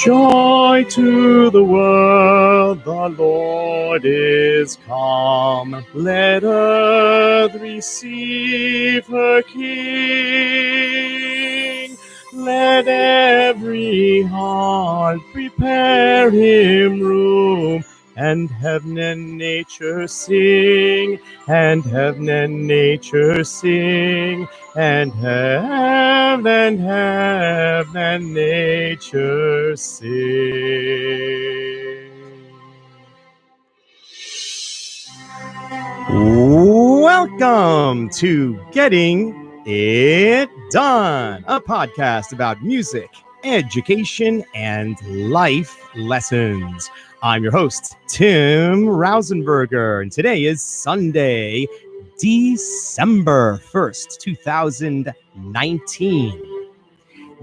Joy to the world, the Lord is come. Let earth receive her King. Let every heart prepare him room. And heaven and nature sing, and heaven and nature sing, and heaven and nature sing. Welcome to Getting It Done, a podcast about music, education, and life lessons. I'm your host, Tim Rausenberger, and today is Sunday, December 1st, 2019.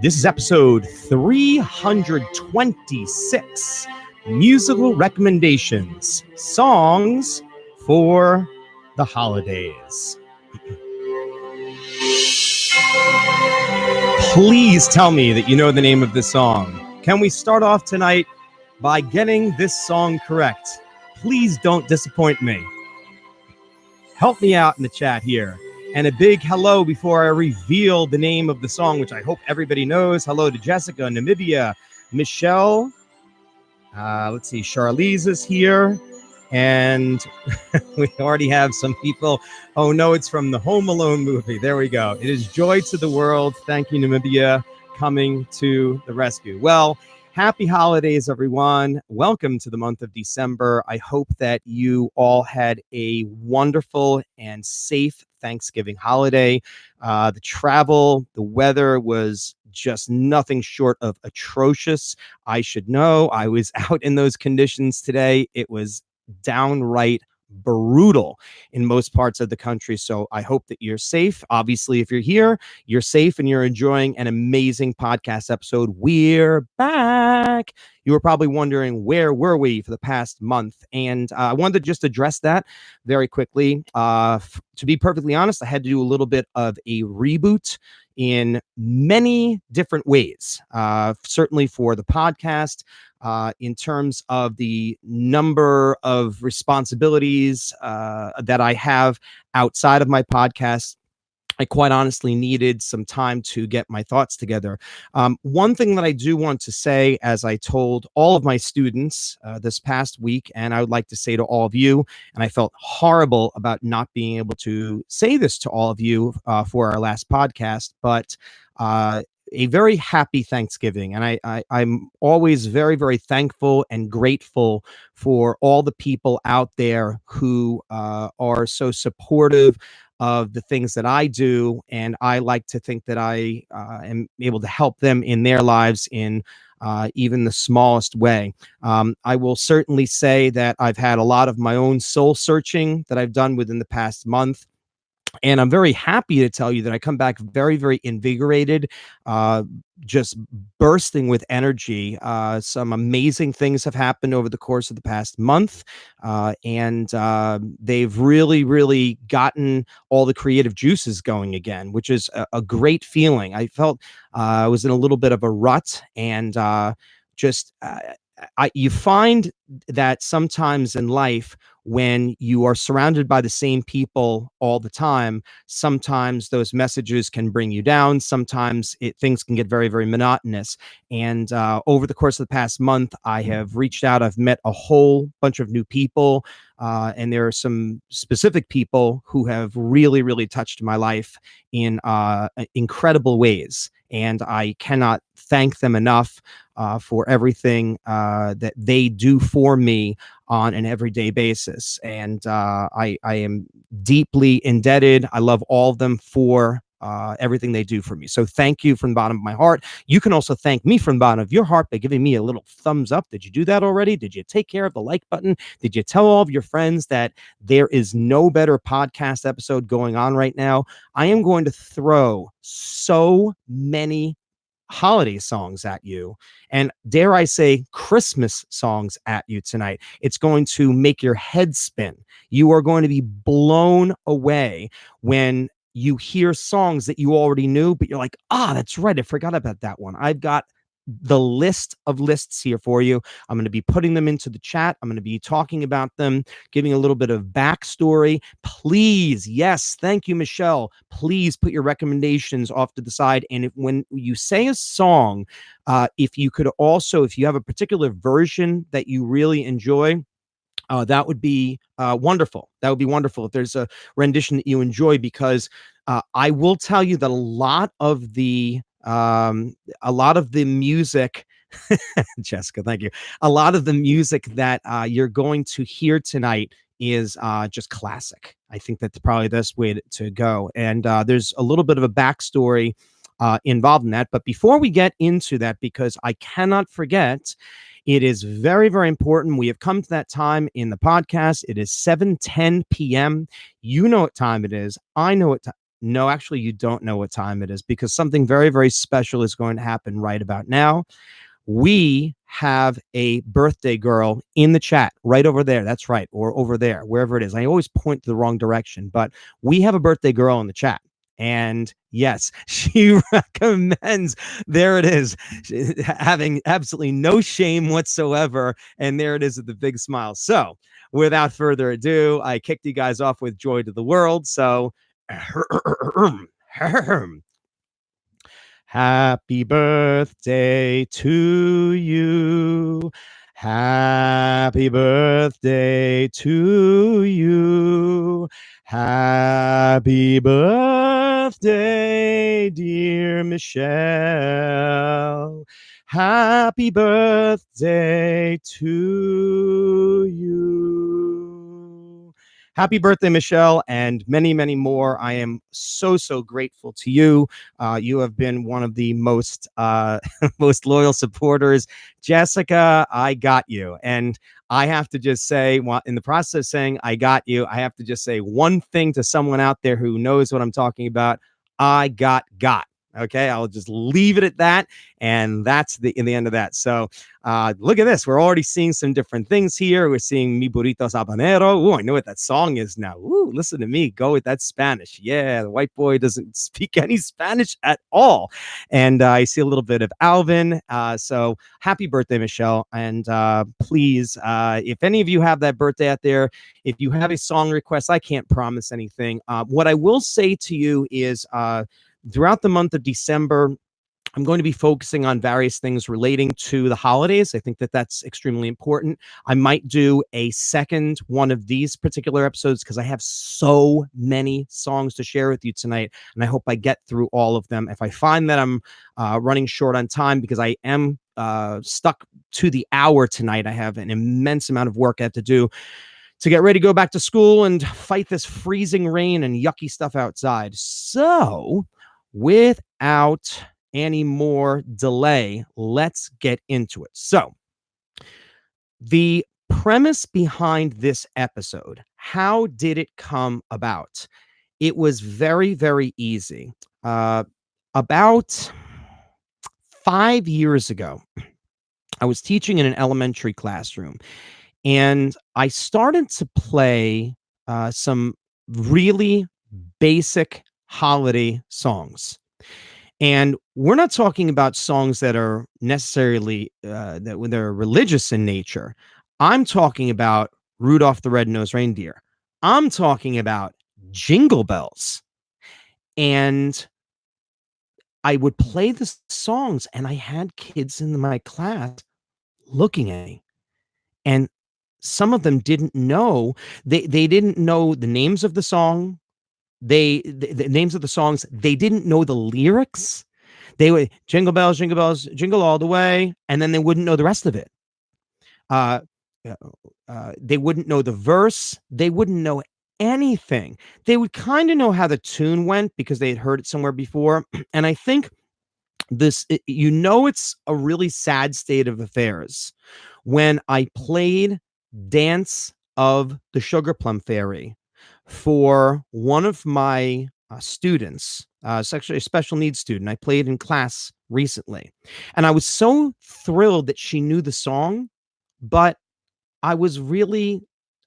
This is episode 326, Musical Recommendations, Songs for the Holidays. Please tell me that you know the name of this song. Can we start off tonight by getting this song correct? Please don't disappoint me. Help me out in the chat here. And a big hello before I reveal the name of the song, which I hope everybody knows. Hello to Jessica, Namibia, Michelle. Let's see, Charlize is here. And we already have some people. Oh, no, it's from the Home Alone movie. There we go. It is Joy to the World. Thank you, Namibia, coming to the rescue. Well, happy holidays, everyone. Welcome to the month of December. I hope that you all had a wonderful and safe Thanksgiving holiday. The travel, the weather was just nothing short of atrocious. I should know. I was out in those conditions today. It was downright brutal in most parts of the country. So I hope that you're safe. Obviously, if you're here, you're safe and you're enjoying an amazing podcast episode. We're back. You were probably wondering, where were we for the past month? And I wanted to just address that very quickly. To be perfectly honest, I had to do a little bit of a reboot in many different ways, certainly for the podcast, in terms of the number of responsibilities that I have outside of my podcast. I quite honestly needed some time to get my thoughts together. One thing that I do want to say, as I told all of my students this past week, and I would like to say to all of you, and I felt horrible about not being able to say this to all of you for our last podcast, but a very happy Thanksgiving. And I'm always very, very thankful and grateful for all the people out there who are so supportive of the things that I do. And I like to think that I am able to help them in their lives in even the smallest way. I will certainly say that I've had a lot of my own soul searching that I've done within the past month. And I'm very happy to tell you that I come back very, very invigorated, just bursting with energy. Some amazing things have happened over the course of the past month, and they've really, really gotten all the creative juices going again, which is a great feeling. I felt I was in a little bit of a rut, and you find that sometimes in life, when you are surrounded by the same people all the time, sometimes those messages can bring you down. Sometimes things can get very, very monotonous. And over the course of the past month, I have reached out. I've met a whole bunch of new people. And there are some specific people who have really, really touched my life in incredible ways. And I cannot thank them enough for everything that they do for me on an everyday basis. And I am deeply indebted. I love all of them for everything they do for me. So thank you from the bottom of my heart. You can also thank me from the bottom of your heart by giving me a little thumbs up. Did you do that already? Did you take care of the like button? Did you tell all of your friends that there is no better podcast episode going on right now? I am going to throw so many holiday songs at you, and dare I say Christmas songs at you tonight. It's going to make your head spin. You are going to be blown away when you hear songs that you already knew, but you're like, that's right, I forgot about that one. I've got the list of lists here for you. I'm going to be putting them into the chat. I'm going to be talking about them, giving a little bit of backstory. Please, yes, thank you, Michelle. Please put your recommendations off to the side. And when you say a song, if you could also, if you have a particular version that you really enjoy, that would be wonderful. That would be wonderful if there's a rendition that you enjoy, because I will tell you that a lot of the music, Jessica, thank you. A lot of the music that you're going to hear tonight is just classic. I think that's probably the best way to go. And there's a little bit of a backstory involved in that. But before we get into that, because I cannot forget, it is very, very important. We have come to that time in the podcast. It is 7:10 p.m. You know what time it is. I know what time. No, actually, you don't know what time it is, because something very, very special is going to happen right about now. We have a birthday girl in the chat right over there. That's right. Or over there, wherever it is. I always point to the wrong direction, but we have a birthday girl in the chat. And yes, she recommends, there it is, having absolutely no shame whatsoever. And there it is with the big smile. So without further ado, I kicked you guys off with Joy to the World. So happy birthday to you. Happy birthday to you. Happy birthday, dear Michelle. Happy birthday to you. Happy birthday, Michelle, and many, many more. I am so, so grateful to you. You have been one of the most most loyal supporters. Jessica, I got you. And I have to just say, in the process of saying I got you, I have to just say one thing to someone out there who knows what I'm talking about. I got. Okay, I'll just leave it at that. And that's the end of that. So look at this. We're already seeing some different things here. We're seeing Mi Burrito Habanero. Ooh, I know what that song is now. Ooh, listen to me. Go with that Spanish. Yeah, the white boy doesn't speak any Spanish at all. And I see a little bit of Alvin. So happy birthday, Michelle. And please, if any of you have that birthday out there, if you have a song request, I can't promise anything. What I will say to you is throughout the month of December, I'm going to be focusing on various things relating to the holidays. I think that that's extremely important. I might do a second one of these particular episodes because I have so many songs to share with you tonight, and I hope I get through all of them. If I find that I'm running short on time, because I am stuck to the hour tonight, I have an immense amount of work I have to do to get ready to go back to school and fight this freezing rain and yucky stuff outside. So without any more delay, let's get into it. So the premise behind this episode, how did it come about? It was very, very easy. About 5 years ago, I was teaching in an elementary classroom, and I started to play some really basic holiday songs. And we're not talking about songs that are necessarily that when they're religious in nature. I'm talking about Rudolph the Red-Nosed Reindeer. I'm talking about Jingle Bells. And I would play the songs, and I had kids in my class looking at me. And some of them didn't know. They didn't know the names of the song. The names of the songs. They didn't know the lyrics. They would jingle bells, jingle all the way, and then they wouldn't know the rest of it. They wouldn't know the verse. They wouldn't know anything. They would kind of know how the tune went because they had heard it somewhere before. And I think it's a really sad state of affairs when I played Dance of the Sugar Plum Fairy for one of my students. It's actually a special needs student I played in class recently. And I was so thrilled that she knew the song, but I was really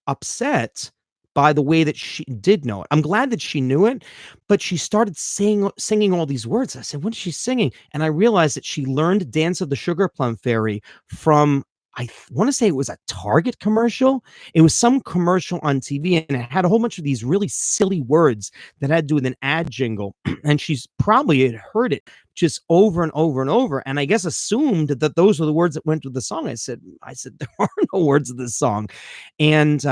upset by the way that she did know it. I'm glad that she knew it, but she started singing all these words. I said, what is she singing? And I realized that she learned Dance of the Sugar Plum Fairy from, I want to say it was a Target commercial. It was some commercial on TV, and it had a whole bunch of these really silly words that had to do with an ad jingle. And she's probably had heard it just over and over and over, and I guess assumed that those were the words that went with the song. I said, there are no words of this song. And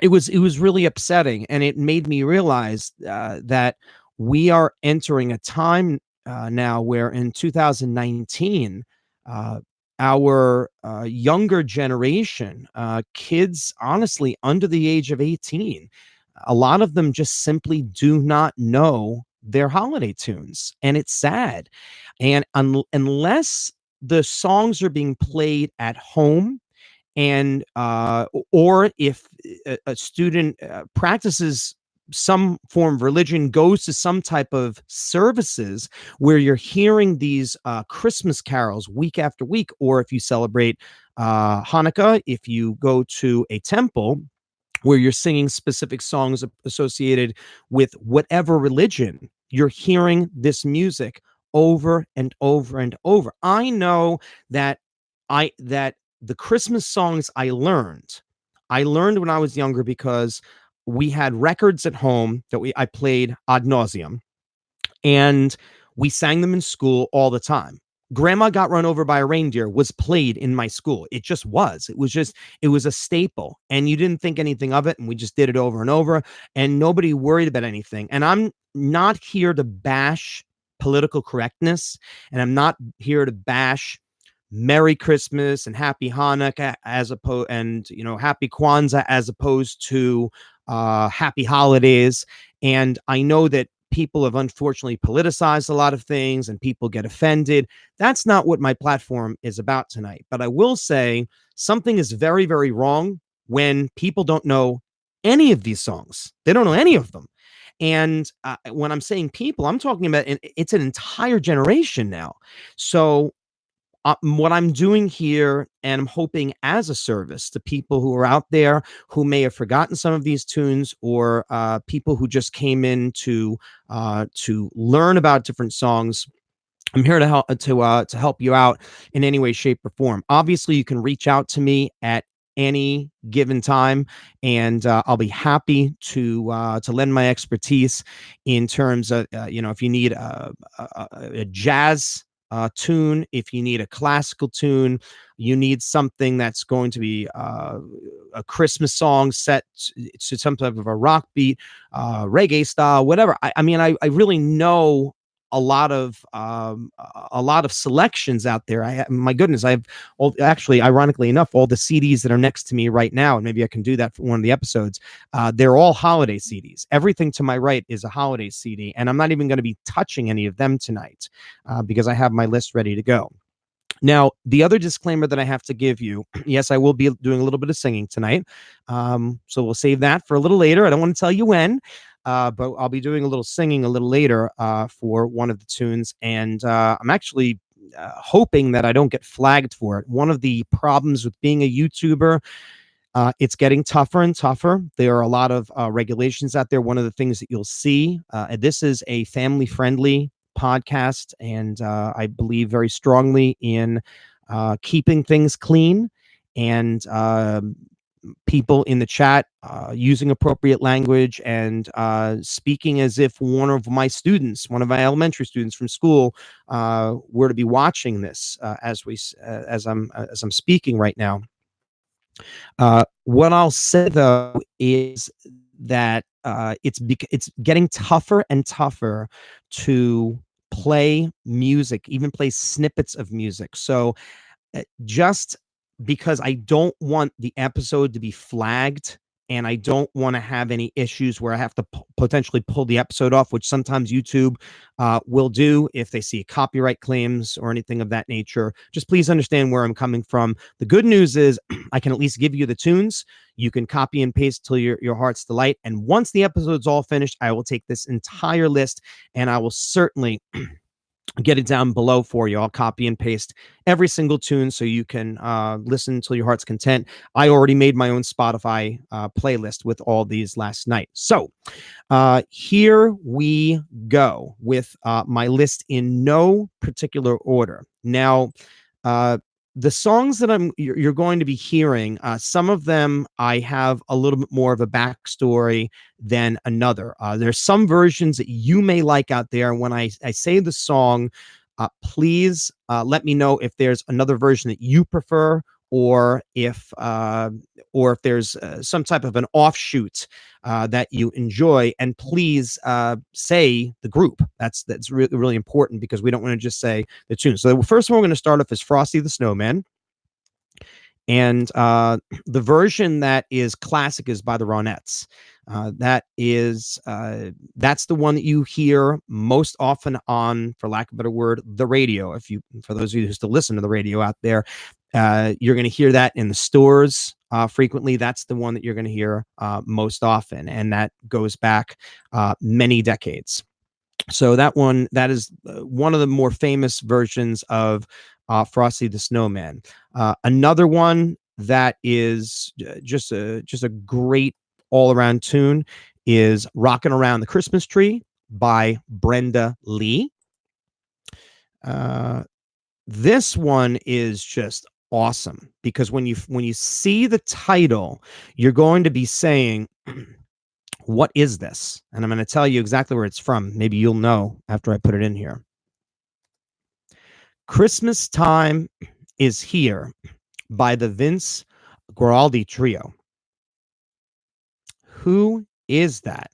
it was really upsetting, and it made me realize that we are entering a time now where in 2019, our younger generation, kids, honestly, under the age of 18, a lot of them just simply do not know their holiday tunes, and it's sad. And unless the songs are being played at home, and or if a student practices some form of religion, goes to some type of services where you're hearing these Christmas carols week after week, or if you celebrate Hanukkah, if you go to a temple where you're singing specific songs associated with whatever religion, you're hearing this music over and over and over. I know that that the Christmas songs I learned when I was younger because we had records at home that I played ad nauseum, and we sang them in school all the time. Grandma Got Run Over by a Reindeer was played in my school. It just was. It was a staple, and you didn't think anything of it, and we just did it over and over, and nobody worried about anything. And I'm not here to bash political correctness, and I'm not here to bash Merry Christmas and Happy Hanukkah and Happy Kwanzaa as opposed to Happy Holidays. And I know that people have unfortunately politicized a lot of things and people get offended. That's not what my platform is about tonight. But I will say something is very, very wrong when people don't know any of these songs. They don't know any of them. And when I'm saying people, I'm talking about it's an entire generation now. So what I'm doing here, and I'm hoping as a service to people who are out there who may have forgotten some of these tunes, or people who just came in to learn about different songs. I'm here to help you out in any way, shape, or form. Obviously, you can reach out to me at any given time, and I'll be happy to lend my expertise in terms of if you need a jazz tune, if you need a classical tune, you need something that's going to be a Christmas song set to some type of a rock beat, reggae style, whatever. I mean, I really know a lot of selections out there. My goodness, I have actually, ironically enough, all the CDs that are next to me right now, and maybe I can do that for one of the episodes. They're all holiday CDs. Everything to my right is a holiday CD, and I'm not even going to be touching any of them tonight because I have my list ready to go. Now, the other disclaimer that I have to give you, yes, I will be doing a little bit of singing tonight. So we'll save that for a little later. I don't want to tell you when. But I'll be doing a little singing a little later for one of the tunes. And I'm actually hoping that I don't get flagged for it. One of the problems with being a YouTuber, it's getting tougher and tougher. There are a lot of regulations out there. One of the things that you'll see, this is a family-friendly podcast, and I believe very strongly in keeping things clean, and people in the chat using appropriate language and speaking as if one of my elementary students from school were to be watching this as I'm speaking right now. What I'll say though is that it's getting tougher and tougher to play music, even play snippets of music. So just because I don't want the episode to be flagged, and I don't want to have any issues where I have to potentially pull the episode off, which sometimes YouTube will do if they see copyright claims or anything of that nature. Just please understand where I'm coming from. The good news is I can at least give you the tunes. You can copy and paste till your heart's delight. And once the episode's all finished, I will take this entire list and I will certainly get it down below for you. I'll copy and paste every single tune so you can listen till your heart's content. I already made my own Spotify playlist with all these last night. So here we go with my list in no particular order. Now, the songs that you're going to be hearing, some of them I have a little bit more of a backstory than another. There's some versions that you may like out there. When I say the song, please let me know if there's another version that you prefer, or if there's some type of an offshoot that you enjoy, and please say the group. That's really, really important, because we don't want to just say the tune. So the first one we're going to start off is Frosty the Snowman, and the version that is classic is by the Ronettes. That's the one that you hear most often on, for lack of a better word, the radio. For those of you who still listen to the radio out there, you're going to hear that in the stores frequently. That's the one that you're going to hear most often, and that goes back many decades. So that is one of the more famous versions of Frosty the Snowman. Another one that is just a great all-around tune is Rockin' Around the Christmas Tree by Brenda Lee. This one is just awesome, because when you see the title, you're going to be saying, what is this? And I'm going to tell you exactly where it's from. Maybe you'll know after I put it in here. Christmas Time is Here by the Vince Guaraldi Trio. Who is that?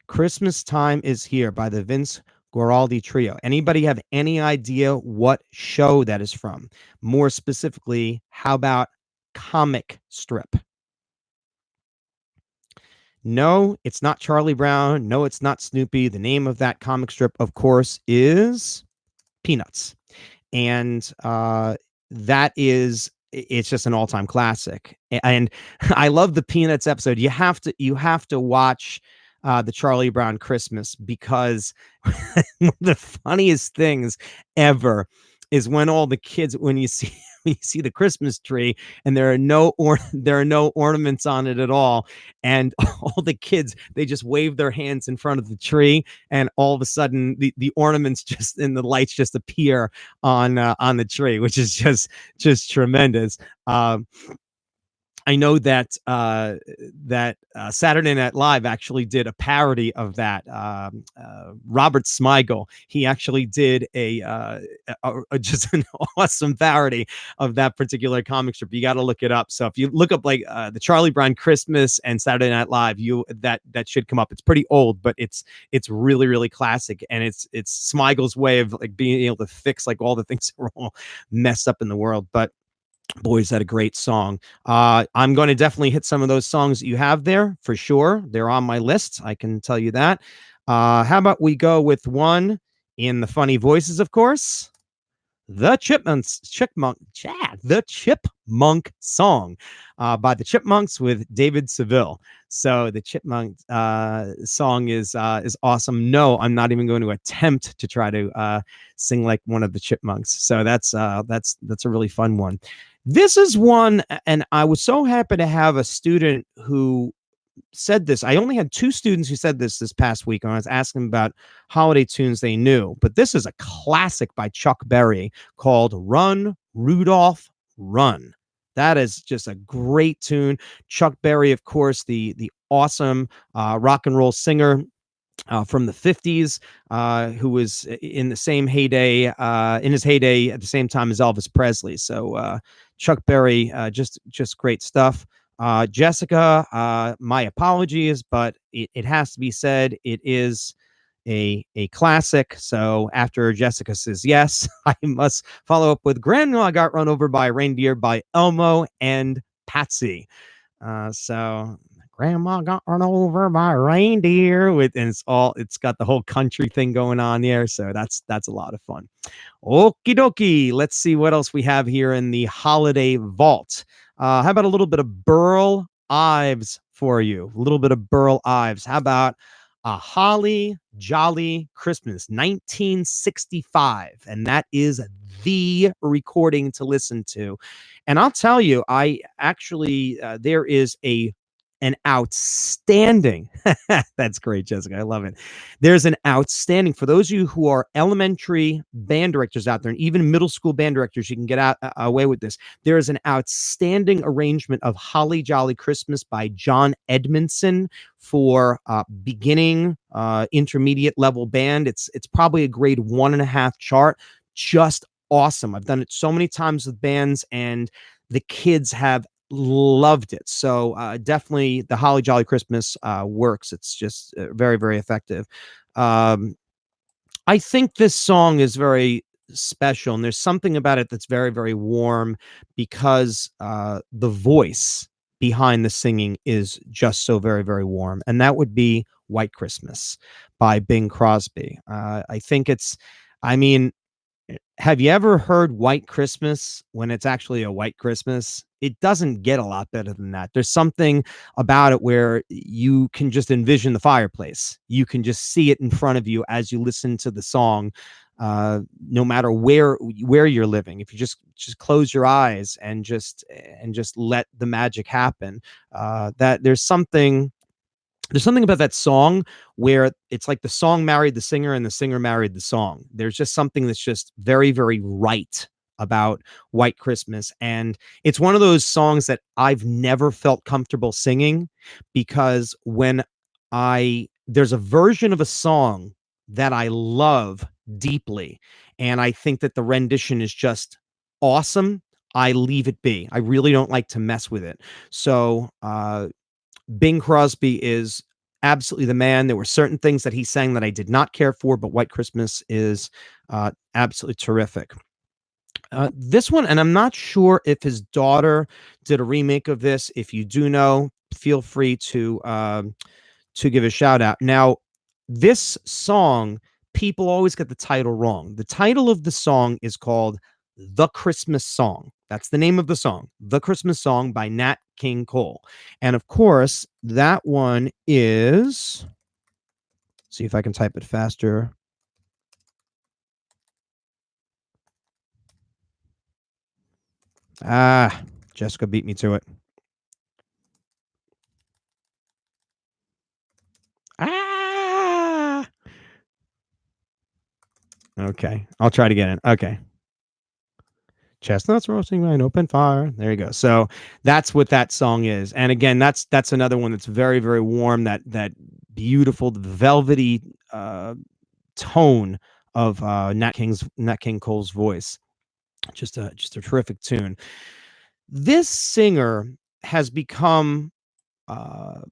Christmas Time is Here by the Vince Guaraldi Trio. Anybody have any idea what show that is from? More specifically, how about comic strip? No, it's not Charlie Brown. No, it's not Snoopy. The name of that comic strip, of course, is Peanuts. And it's just an all-time classic. And I love the Peanuts episode. You have to watch the Charlie Brown Christmas, because one of the funniest things ever is when all the kids, when you see the Christmas tree and there are no ornaments on it at all, and all the kids, they just wave their hands in front of the tree, and all of a sudden the ornaments and the lights just appear on the tree, which is just tremendous. I know that Saturday Night Live actually did a parody of that. Robert Smigel, he actually did just an awesome parody of that particular comic strip. You got to look it up. So if you look up like the Charlie Brown Christmas and Saturday Night Live, that should come up. It's pretty old, but it's really, really classic, and it's Smigel's way of like being able to fix like all the things that were all messed up in the world. But boy, is that a great song. I'm going to definitely hit some of those songs that you have there for sure. They're on my list, I can tell you that. How about we go with one in the funny voices, of course. The Chipmunk Song by the Chipmunks with David Seville. So the Chipmunk song is awesome. No, I'm not even going to attempt to try to sing like one of the Chipmunks. So that's a really fun one. This is one, and I was so happy to have a student who said this. I only had 2 students who said this past week, and I was asking about holiday tunes they knew. But this is a classic by Chuck Berry called Run, Rudolph, Run. That is just a great tune. Chuck Berry, of course, the awesome rock and roll singer from the 50s, who was in the same heyday, in his heyday at the same time as Elvis Presley. So Chuck Berry, just great stuff. Jessica, my apologies, but it has to be said, it is a classic. So after Jessica says yes, I must follow up with Grandma Got Run Over by a Reindeer by Elmo and Patsy. So Grandma got run over by a reindeer and it's got the whole country thing going on there. So that's a lot of fun. Okie dokie. Let's see what else we have here in the holiday vault. How about a little bit of Burl Ives for you? A little bit of Burl Ives. How about A Holly Jolly Christmas, 1965. And that is the recording to listen to. And I'll tell you, I actually, there is an outstanding, that's great, Jessica. I love it. There's an outstanding, for those of you who are elementary band directors out there, and even middle school band directors, you can get away with this. There is an outstanding arrangement of Holly Jolly Christmas by John Edmondson for beginning, intermediate level band. It's probably a grade 1.5 chart. Just awesome. I've done it so many times with bands, and the kids have loved it. So definitely the Holly Jolly Christmas works. It's just very, very effective. I think this song is very special, and there's something about it that's very, very warm, because the voice behind the singing is just so very, very warm. And that would be White Christmas by Bing Crosby. I think I mean, have you ever heard White Christmas when it's actually a white Christmas? It doesn't get a lot better than that. There's something about it where you can just envision the fireplace. You can just see it in front of you as you listen to the song, no matter where you're living. If you just close your eyes and just let the magic happen, that there's something about that song where it's like the song married the singer and the singer married the song. There's just something that's just very, very right about White Christmas. And it's one of those songs that I've never felt comfortable singing, because there's a version of a song that I love deeply, and I think that the rendition is just awesome, I leave it be. I really don't like to mess with it. So, Bing Crosby is absolutely the man. There were certain things that he sang that I did not care for, but White Christmas is absolutely terrific. This one, and I'm not sure if his daughter did a remake of this. If you do know, feel free to give a shout out. Now, this song, people always get the title wrong. The title of the song is called The Christmas Song. That's the name of the song, The Christmas Song by Nat King Cole. And of course, that one is, see if I can type it faster. Jessica beat me to it. Okay, I'll try to get it. Okay. Chestnuts roasting by an open fire. There you go. So that's what that song is. And again, that's another one that's very, very warm. That beautiful, velvety tone of Nat King Cole's voice. Just a terrific tune. This singer has become, I'm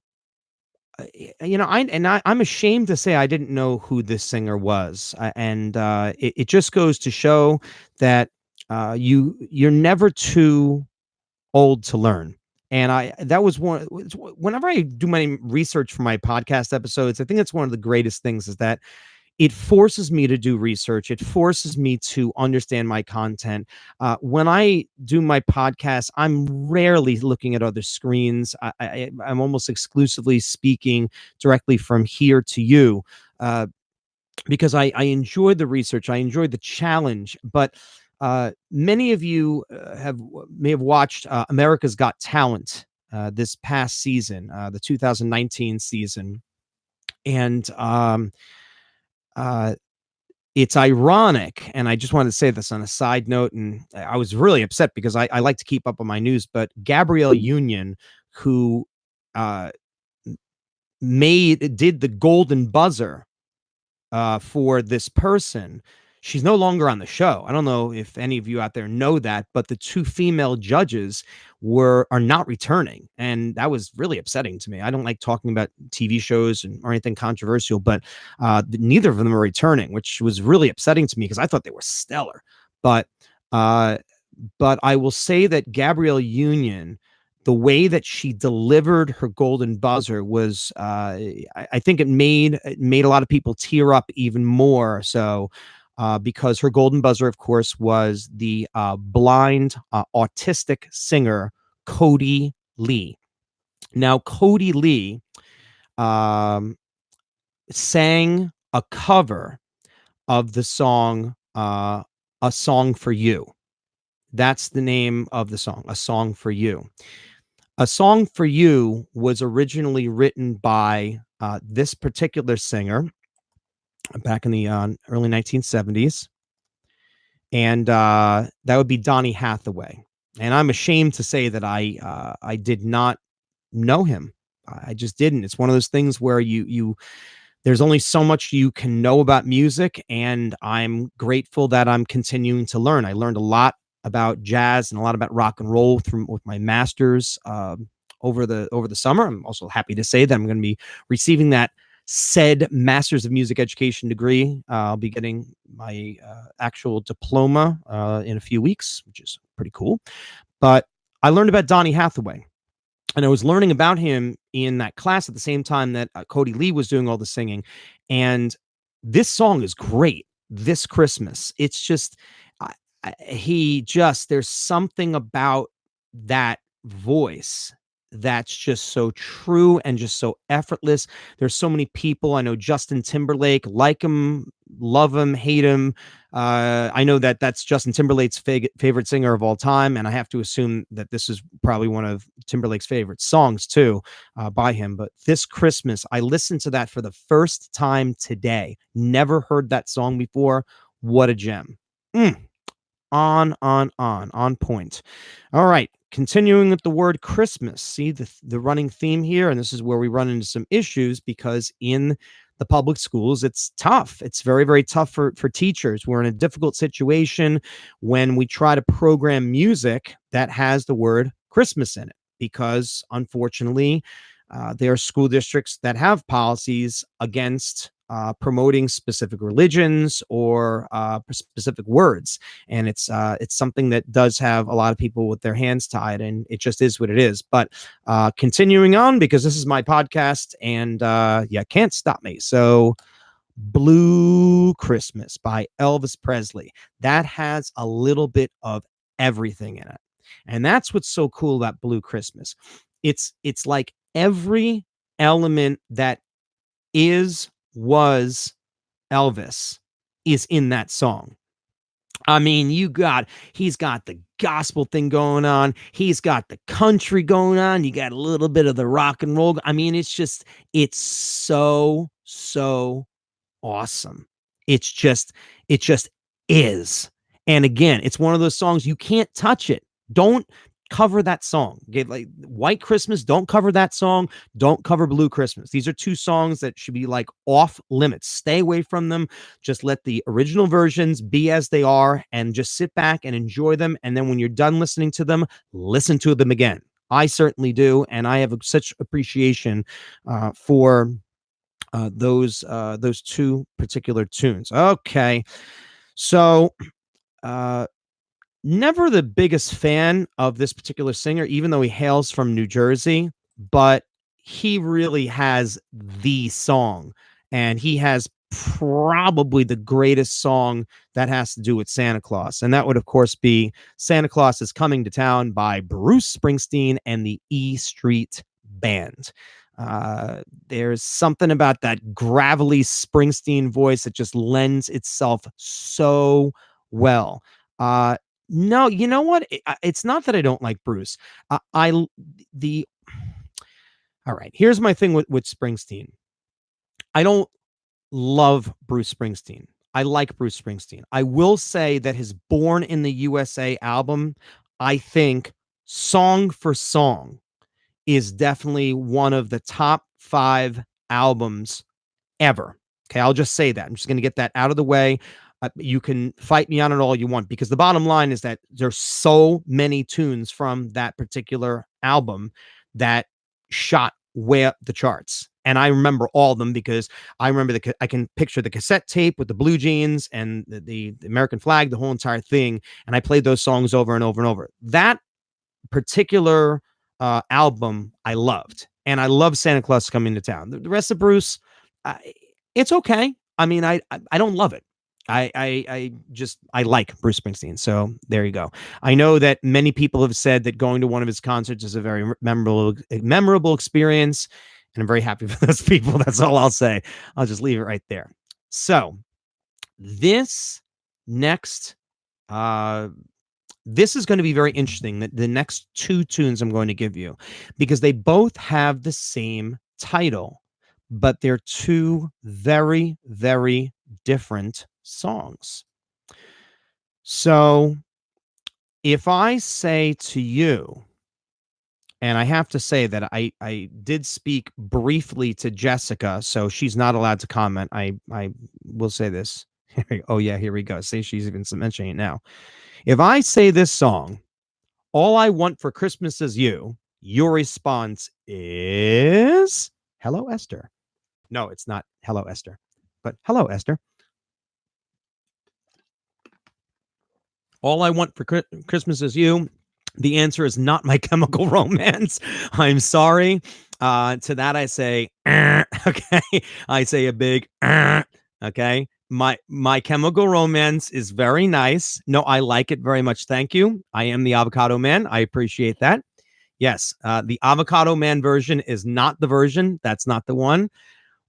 ashamed to say I didn't know who this singer was, and it just goes to show that you're never too old to learn. And that was whenever I do my research for my podcast episodes, I think it's one of the greatest things, is that it forces me to do research. It forces me to understand my content. When I do my podcast, I'm rarely looking at other screens. I'm almost exclusively speaking directly from here to you, because I enjoy the research. I enjoy the challenge. But many of you may have watched America's Got Talent this past season, the 2019 season. And it's ironic, and I just wanted to say this on a side note, and I was really upset because I like to keep up on my news, but Gabrielle Union, who did the golden buzzer for this person, she's no longer on the show. I don't know if any of you out there know that, but the two female judges are not returning, and that was really upsetting to me. I don't like talking about TV shows or anything controversial, but neither of them are returning, which was really upsetting to me because I thought they were stellar. But I will say that Gabrielle Union, the way that she delivered her golden buzzer was, I think it made a lot of people tear up even more. So. Because her golden buzzer, of course, was the blind autistic singer Cody Lee. Now, Cody Lee, sang a cover of the song, A Song for You. That's the name of the song, A Song for You. A Song for You was originally written by this particular singer back in the early 1970s. And that would be Donny Hathaway. And I'm ashamed to say that I did not know him. I just didn't. It's one of those things where you there's only so much you can know about music, and I'm grateful that I'm continuing to learn. I learned a lot about jazz and a lot about rock and roll with my master's over the summer. I'm also happy to say that I'm going to be receiving that said Master's of Music Education degree. I'll be getting my actual diploma in a few weeks, which is pretty cool. But I learned about Donny Hathaway. And I was learning about him in that class at the same time that Cody Lee was doing all the singing. And this song is great. This Christmas, it's just, there's something about that voice that's just so true and just so effortless. There's so many people. I know Justin Timberlake, like him, love him, hate him. I know that that's Justin Timberlake's favorite singer of all time, and I have to assume that this is probably one of Timberlake's favorite songs too, by him. But this Christmas, I listened to that for the first time today. Never heard that song before. What a gem. On point. All right. Continuing with the word Christmas. See the running theme here, and this is where we run into some issues because in the public schools, it's tough. It's very, very tough for teachers. We're in a difficult situation when we try to program music that has the word Christmas in it because, unfortunately, there are school districts that have policies against promoting specific religions or specific words, and it's something that does have a lot of people with their hands tied, and it just is what it is. But continuing on, because this is my podcast, and can't stop me. So, Blue Christmas by Elvis Presley, that has a little bit of everything in it, and that's what's so cool about Blue Christmas. It's like every element that was Elvis is in that song. I mean, he's got the gospel thing going on. He's got the country going on. You got a little bit of the rock and roll. I mean, it's so awesome. It just is. And again, it's one of those songs you can't touch it. Don't cover that song. Okay, like White Christmas, don't cover that song. Don't cover Blue Christmas. These are two songs that should be like off limits. Stay away from them. Just let the original versions be as they are and just sit back and enjoy them. And then when you're done listening to them, listen to them again. I certainly do. And I have such appreciation for those two particular tunes. Okay. So, never the biggest fan of this particular singer, even though he hails from New Jersey, but he really has the song, and he has probably the greatest song that has to do with Santa Claus. And that would, of course, be Santa Claus is Coming to Town by Bruce Springsteen and the E Street Band. There's something about that gravelly Springsteen voice that just lends itself so well. No, you know what? It's not that I don't like Bruce. All right, here's my thing with Springsteen. I don't love Bruce Springsteen. I like Bruce Springsteen. I will say that his Born in the USA album, I think song for song, is definitely one of the top 5 albums ever. Okay, I'll just say that. I'm just going to get that out of the way. You can fight me on it all you want, because the bottom line is that there's so many tunes from that particular album that shot way up the charts. And I remember all of them because I remember I can picture the cassette tape with the blue jeans and the American flag, the whole entire thing. And I played those songs over and over and over. That particular album I loved. And I love Santa Claus Coming to Town. The rest of Bruce, it's okay. I mean, I don't love it. I like Bruce Springsteen. So there you go. I know that many people have said that going to one of his concerts is a very memorable experience. And I'm very happy for those people. That's all I'll say. I'll just leave it right there. So this next, this is going to be very interesting. The next two tunes I'm going to give you, because they both have the same title, but they're two very, very different songs. So if I say to you, and I have to say that I did speak briefly to Jessica, so she's not allowed to comment. I will say this. Oh yeah, here we go. See, she's even mentioning it now. If I say this song, All I Want for Christmas Is You, your response is Hello, Esther. No, it's not Hello, Esther, but Hello, Esther. All I Want for Christmas Is You. The answer is not My Chemical Romance. I'm sorry. To that I say, okay. I say a big, okay. My Chemical Romance is very nice. No, I like it very much. Thank you. I am the Avocado Man. I appreciate that. Yes, the Avocado Man version is not the version. That's not the one.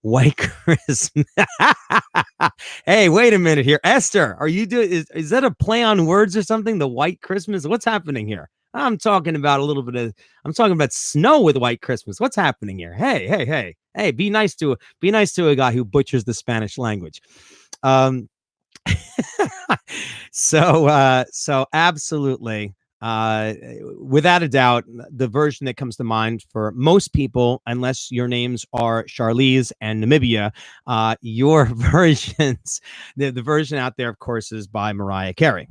White Christmas. Hey, wait a minute here. Esther, are you doing, is that a play on words or something? The White Christmas? What's happening here? I'm talking about a little bit of, I'm talking about snow with White Christmas. What's happening here? Hey, be nice to a guy who butchers the Spanish language. So absolutely. Without a doubt, the version that comes to mind for most people, unless your names are Charlize and Namibia, your versions, the version out there, of course, is by Mariah Carey.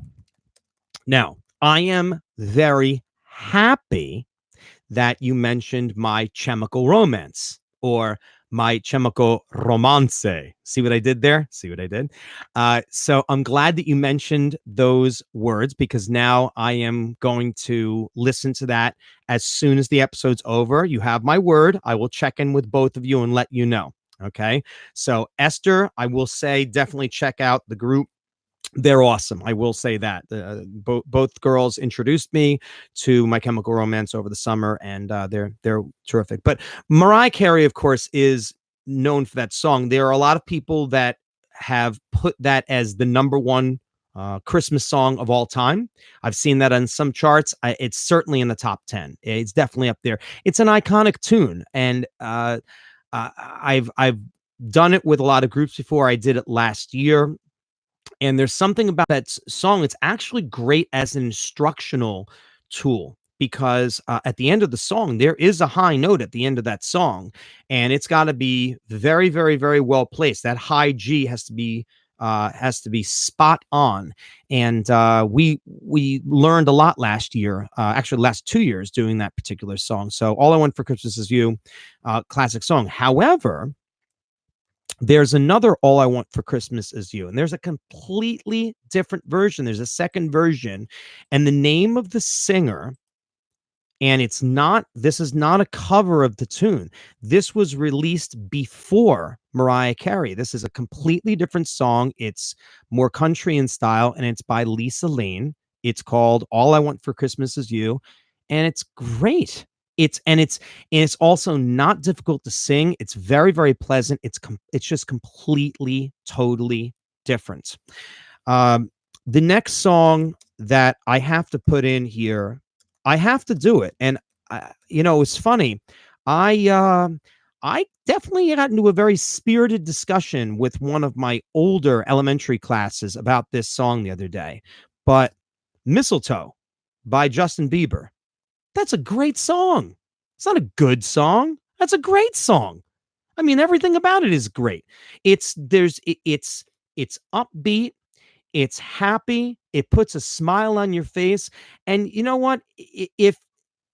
Now, I am very happy that you mentioned My Chemical Romance, or My Chemical Romance. See what I did there? See what I did? So I'm glad that you mentioned those words, because now I am going to listen to that as soon as the episode's over. You have my word. I will check in with both of you and let you know. Okay. So Esther, I will say definitely check out the group. They're awesome. I will say that both girls introduced me to My Chemical Romance over the summer, and they're terrific. But Mariah Carey, of course, is known for that song. There are a lot of people that have put that as the number one Christmas song of all time. I've seen that on some charts. It's certainly in the top 10. It's definitely up there. It's an iconic tune, and I've done it with a lot of groups before. I did it last year. And there's something about that song. It's actually great as an instructional tool, because at the end of the song, there is a high note at the end of that song, and it's got to be very, very, very well placed. That high G has to be spot on. And we learned a lot last year, actually last 2 years, doing that particular song. So All I Want for Christmas Is You, classic song. However, there's another All I Want for Christmas Is You, and there's a completely different version. There's a second version, and the name of the singer, and this is not a cover of the tune. This was released before Mariah Carey. This is a completely different song. It's more country in style, and it's by Lisa Lane. It's called All I Want for Christmas Is You, and it's great. It's also not difficult to sing. It's very, very pleasant. It's just completely, totally different. The next song that I have to put in here, I have to do it. And it's funny. I definitely got into a very spirited discussion with one of my older elementary classes about this song the other day. But Mistletoe by Justin Bieber. That's a great song. It's not a good song. That's a great song. I mean, everything about it is great. It's upbeat. It's happy. It puts a smile on your face. And you know what? If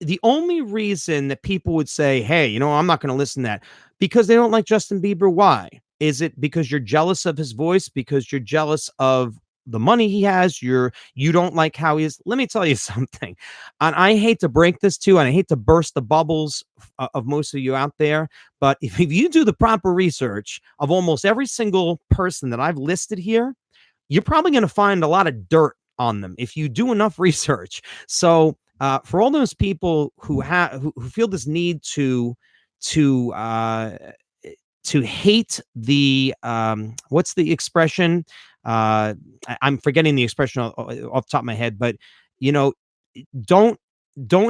the only reason that people would say, hey, I'm not going to listen to that, because they don't like Justin Bieber. Why? Is it because you're jealous of his voice? Because you're jealous of the money he has? You don't like how he is? Let me tell you something. And I hate to break this to you, and I hate to burst the bubbles of most of you out there, but if you do the proper research of almost every single person that I've listed here, you're probably going to find a lot of dirt on them if you do enough research. So for all those people who feel this need to to hate the what's the expression? I'm forgetting the expression off the top of my head, but you know, don't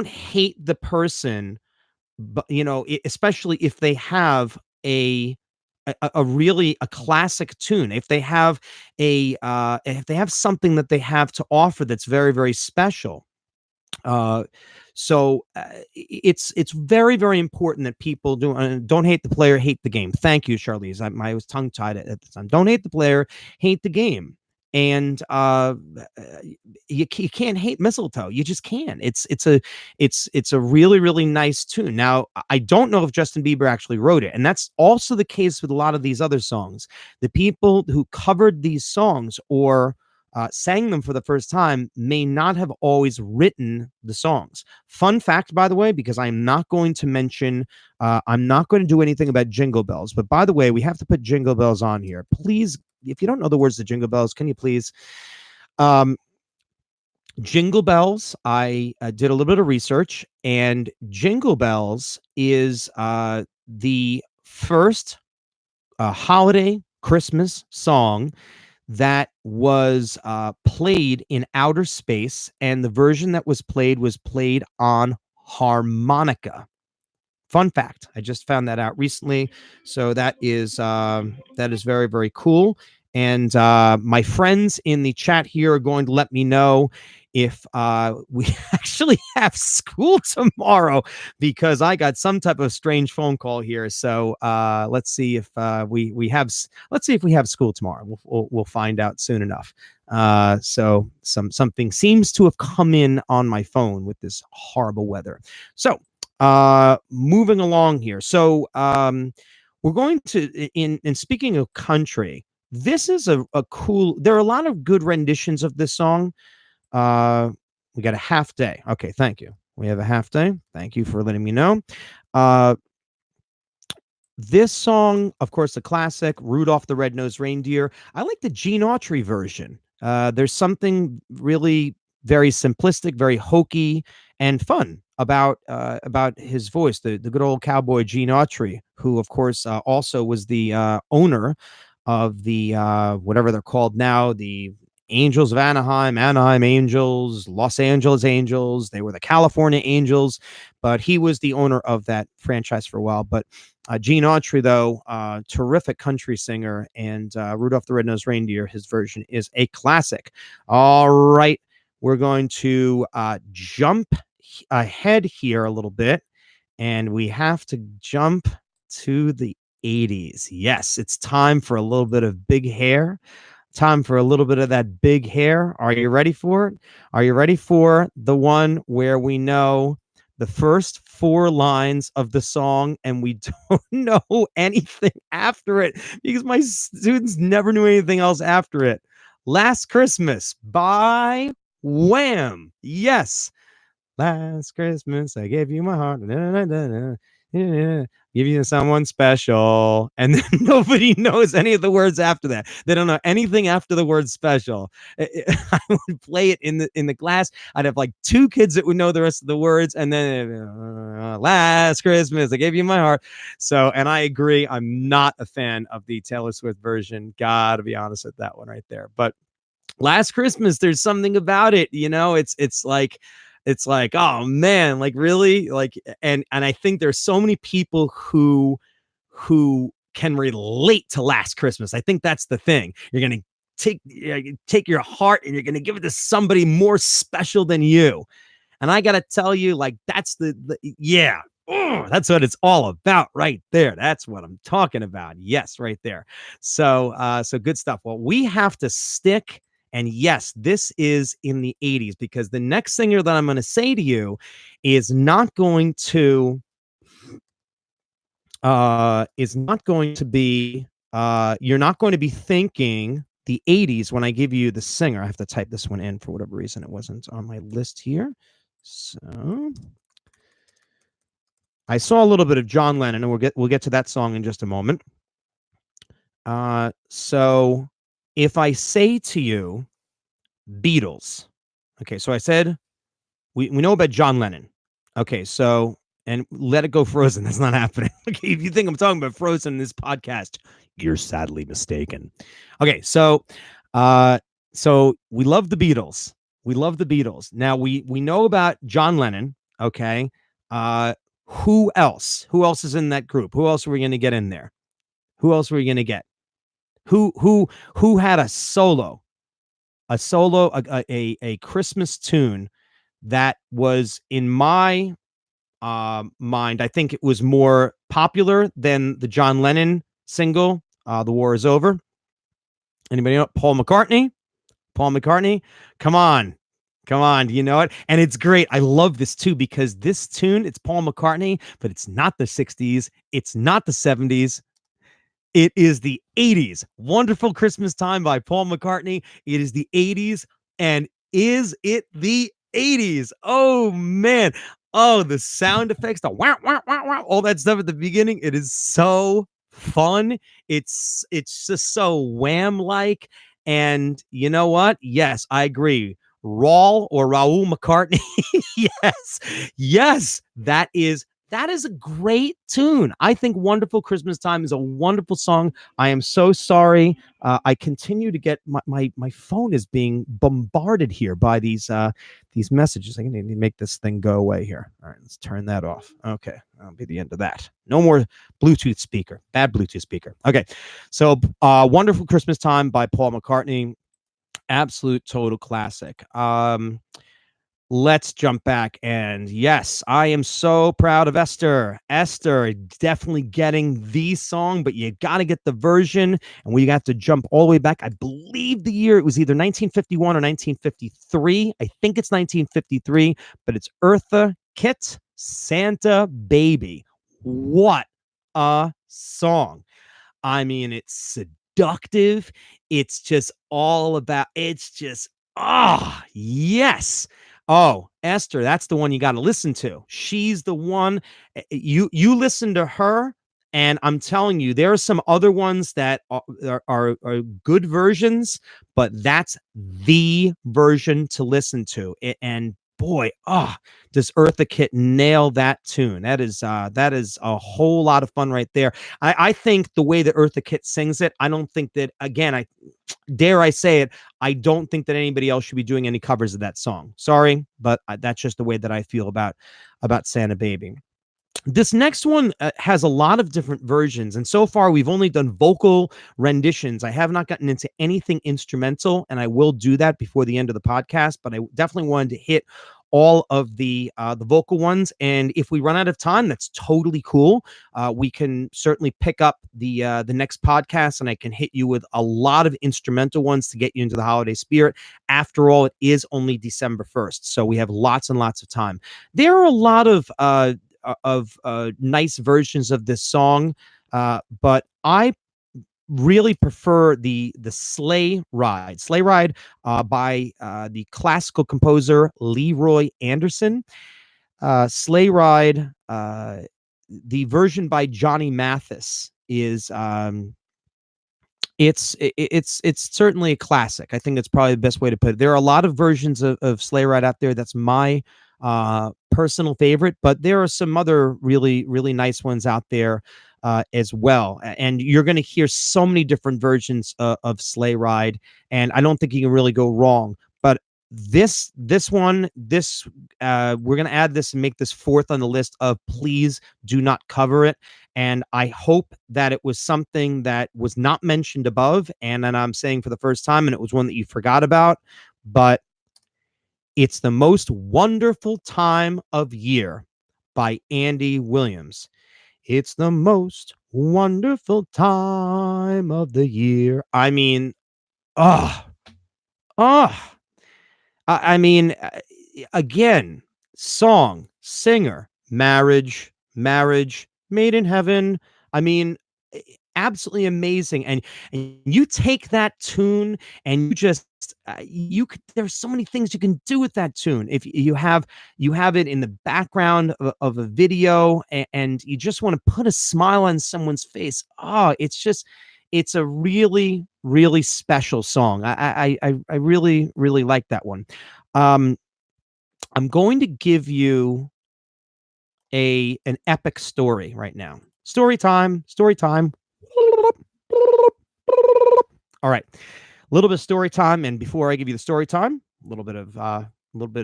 hate the person, but especially if they have a really a classic tune, if they have something that they have to offer that's very, very special. uh it's very, very important that people don't hate the player, hate the game. Thank you, Charlize. I was tongue tied at the time. Don't hate the player, hate the game. And you can't hate mistletoe. You just can't. It's a really, really nice tune. Now, I don't know if Justin Bieber actually wrote it, and that's also the case with a lot of these other songs. The people who covered these songs or sang them for the first time may not have always written the songs. Fun fact, by the way, because I'm not going to mention, I'm not going to do anything about Jingle Bells. But by the way, we have to put Jingle Bells on here. Please, if you don't know the words to Jingle Bells, can you please? Jingle Bells, I did a little bit of research, and Jingle Bells is the first holiday Christmas song that was played in outer space, and the version that was played on harmonica. Fun fact, I just found that out recently. So that is very, very cool. And my friends in the chat here are going to let me know if we actually have school tomorrow, because I got some type of strange phone call here. So let's see if we have school tomorrow. We'll find out soon enough. So something seems to have come in on my phone with this horrible weather. So moving along here. So we're going to, in speaking of country, this is a cool, there are a lot of good renditions of this song. We got a half day. Okay, thank you. We have a half day. Thank you for letting me know. This song, of course, a classic, Rudolph the Red-Nosed Reindeer. I like the Gene Autry version. There's something really very simplistic, very hokey, and fun about his voice. The good old cowboy Gene Autry, who, of course, also was the owner of the whatever they're called now, the Angels of Anaheim, Anaheim Angels, Los Angeles Angels. They were the California Angels, but he was the owner of that franchise for a while. But Gene Autry, though, terrific country singer, and Rudolph the Red-Nosed Reindeer, his version is a classic. All right, we're going to jump ahead here a little bit, and we have to jump to the 80s. Yes, it's time for a little bit of big hair. Time for a little bit of that big hair. Are you ready for it? Are you ready for the one where we know the first 4 lines of the song and we don't know anything after it, because my students never knew anything else after it? Last Christmas by Wham. Yes. Last Christmas, I gave you my heart. Give you someone special. And then nobody knows any of the words after that. They don't know anything after the word special. I would play it in the class. I'd have like 2 kids that would know the rest of the words. And then last Christmas, I gave you my heart. So, and I agree, I'm not a fan of the Taylor Swift version. Gotta be honest with that one right there. But Last Christmas, there's something about it, it's like, oh man, like really, like, and I think there's so many people who can relate to Last Christmas. I think that's the thing. You're gonna take your heart and you're gonna give it to somebody more special than you. And I gotta tell you, like, that's yeah. That's what it's all about right there. That's what I'm talking about. Yes, right there. So good stuff. Well, we have to stick. And yes, this is in the 80s, because the next singer that I'm going to say to you is not going to be you're not going to be thinking the 80s when I give you the singer. I have to type this one in for whatever reason. It wasn't on my list here. So I saw a little bit of John Lennon, and we'll get to that song in just a moment. So if I say to you Beatles, okay, so I said we know about John Lennon. Okay, so and Let It Go Frozen. That's not happening. Okay, if you think I'm talking about Frozen in this podcast, you're sadly mistaken. Okay, so we love the Beatles. We love the Beatles. Now we know about John Lennon. Okay, who else? Who else is in that group? Who else are we going to get in there? Who else are we going to get? Who had a solo, a Christmas tune that was in my mind? I think it was more popular than the John Lennon single, "The War Is Over." Anybody know? Paul McCartney. Paul McCartney. Come on. Come on. Do you know it? And it's great. I love this too, because this tune, it's Paul McCartney, but it's not the 60s. It's not the 70s. It is the 80s. Wonderful Christmas Time by Paul McCartney. It is the 80s. And is it the 80s? Oh, man. Oh, the sound effects, the wow, wow, wow, wow, all that stuff at the beginning. It is so fun. It's just so Wham-like. And you know what? Yes, I agree. Raul or Raul McCartney. Yes. Yes. That is a great tune. I think Wonderful Christmas Time is a wonderful song. I am so sorry. I continue to get my phone is being bombarded here by these messages. I need to make this thing go away here. All right, let's turn that off. Okay, that'll be the end of that. No more Bluetooth speaker. Bad Bluetooth speaker. Okay, so Wonderful Christmas Time by Paul McCartney. Absolute total classic. Let's jump back. And yes, I am so proud of Esther. Esther definitely getting the song, but you got to get the version. And we got to jump all the way back. I believe the year, it was either 1951 or 1953. I think it's 1953, but it's Eartha Kitt, Santa Baby. What a song. I mean, it's seductive. It's just all about, it's just, yes. Oh, Esther, that's the one you got to listen to. She's the one. You listen to her, and I'm telling you, there are some other ones that are good versions, but that's the version to listen to. And boy, does Eartha Kitt nail that tune? That is a whole lot of fun right there. I think the way that Eartha Kitt sings it, I don't think that, again, I dare I say it, I don't think that anybody else should be doing any covers of that song. Sorry, but that's just the way that I feel about Santa Baby. This next one has a lot of different versions, and so far we've only done vocal renditions. I have not gotten into anything instrumental, and I will do that before the end of the podcast, but I definitely wanted to hit all of the vocal ones. And if we run out of time, that's totally cool. We can certainly pick up the next podcast, and I can hit you with a lot of instrumental ones to get you into the holiday spirit. After all, it is only December 1st, so we have lots and lots of time. There are a lot of nice versions of this song, but I really prefer the Sleigh Ride by the classical composer Leroy Anderson. Sleigh Ride, the version by Johnny Mathis is it's certainly a classic. I think that's probably the best way to put it. There are a lot of versions of Sleigh Ride out there. That's my personal favorite, but there are some other really, really nice ones out there as well. And you're going to hear so many different versions of Sleigh Ride, and I don't think you can really go wrong. But this one, we're going to add this and make this fourth on the list of please do not cover it. And I hope that it was something that was not mentioned above, and then I'm saying for the first time, and it was one that you forgot about, but it's The Most Wonderful Time of Year by Andy Williams. It's the most wonderful time of the year. I mean, I mean, again, song, singer, marriage, made in heaven. I mean, absolutely amazing. And you take that tune and you just there's so many things you can do with that tune. If you have it in the background of a video, and you just want to put a smile on someone's face. It's a really, really special song. I really, really like that one. I'm going to give you an epic story right now. Story time, story time. All right, a little bit of story time, and before I give you the story time, a little bit